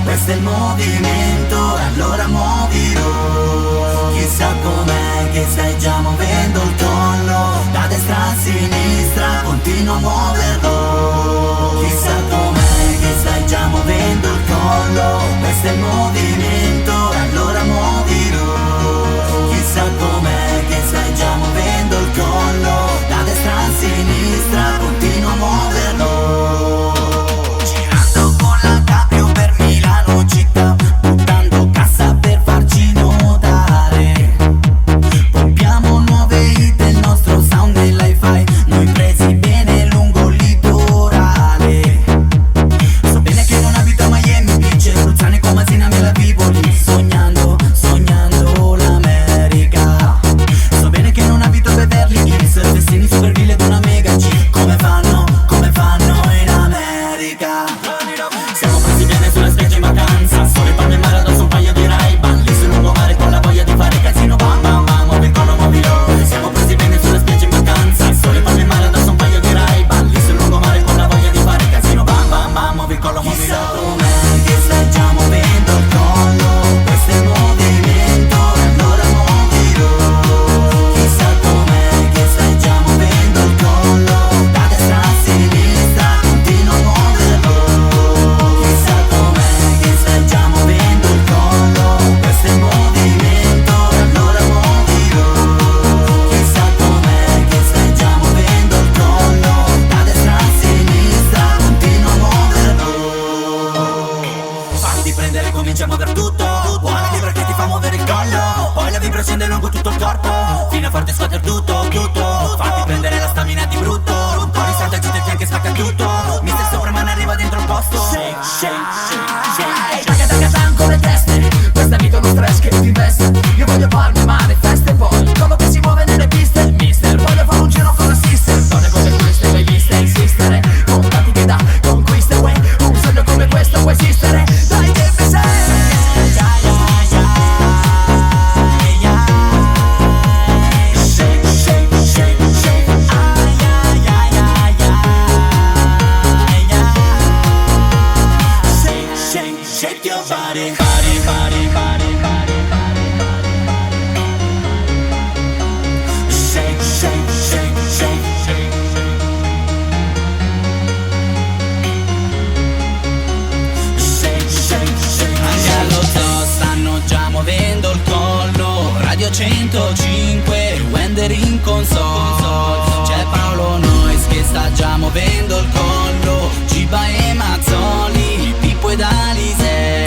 Questo è il movimento, allora muovilo. Chissà com'è che stai già muovendo il collo, da destra a sinistra, continua a muoverlo. Chissà com'è che stai già muovendo il collo, questo è il movimento, allora muovilo. Chissà com'è che stai già muovendo il collo, da destra a sinistra, continua a muoverlo. Girando con la cabrio per Milano città, buttando cassa per farci notare. Pompiamo nuove hit del nostro sound dell'hi-fi, noi presi bene lungo il litorale. So bene che non abito a Miami Beach, Bruzzane con Masina me la vivo lì, sognando, sognando l'America. So bene che non abito a Beverly Hills, festini super ville ed una mega G. Come fanno in America? Siamo presi bene sulla spiaggia in vacanza, sole, palme e mare addosso un paio di Ray-Ban, lì sul lungomare con la voglia di fare casino, bam bam bam, muovi il collo, muovilo. Siamo presi bene sulla spiaggia in vacanza, sole, palme e mare addosso un paio di Ray-Ban, lì sul lungomare con la voglia di fare casino, bam bam bam, muovi il collo, muovilo. Chissà com'è che stai già muovendo il collo, questo è il movimento, allora muovilo. Chissà com'è che stai già muovendo il collo, da destra a sinistra, continua a muoverlo. Chissà com'è che stai già muovendo il collo, questo è il movimento, allora muovilo. Chissà com'è che stai già muovendo il collo, da destra a sinistra, continua a muoverlo. Fatti prendere, comincia a muovere tutto, buona vibra che ti fa muovere il collo, poi la vibra scende lungo tutto il corpo, fino a farti scuotere tutto, tutto. Fatti prendere la stamina di brutto, un po' risalta giù del fianco e spacca tutto. Mister Superman arriva dentro il posto. Shake, shake, shake, shake. Taca taca tan con le teste, questa vita è uno stress che ti investe. Io voglio farmi male, feste poi, quello che si muove nelle piste. Mister, voglio fare un giro con la sister, donne come queste le hai viste esistere, con tanti che dà, conquiste, uè, un sogno come questo può esistere. Dai che mi sei. Shake, shake, shake, shake. Ay, ay, ay, ay, ay, ay. Shake, shake, shake your body, body, body, body, body, body. Shake, shake, shake, shake, shake, shake, shake, shake. Anche allo zoo stanno già muovendo il collo, Radio 105, Wender in console. C'è Paolo Noyes che sta già muovendo il collo, Giba e Mazzoli, Pippo ed Alise.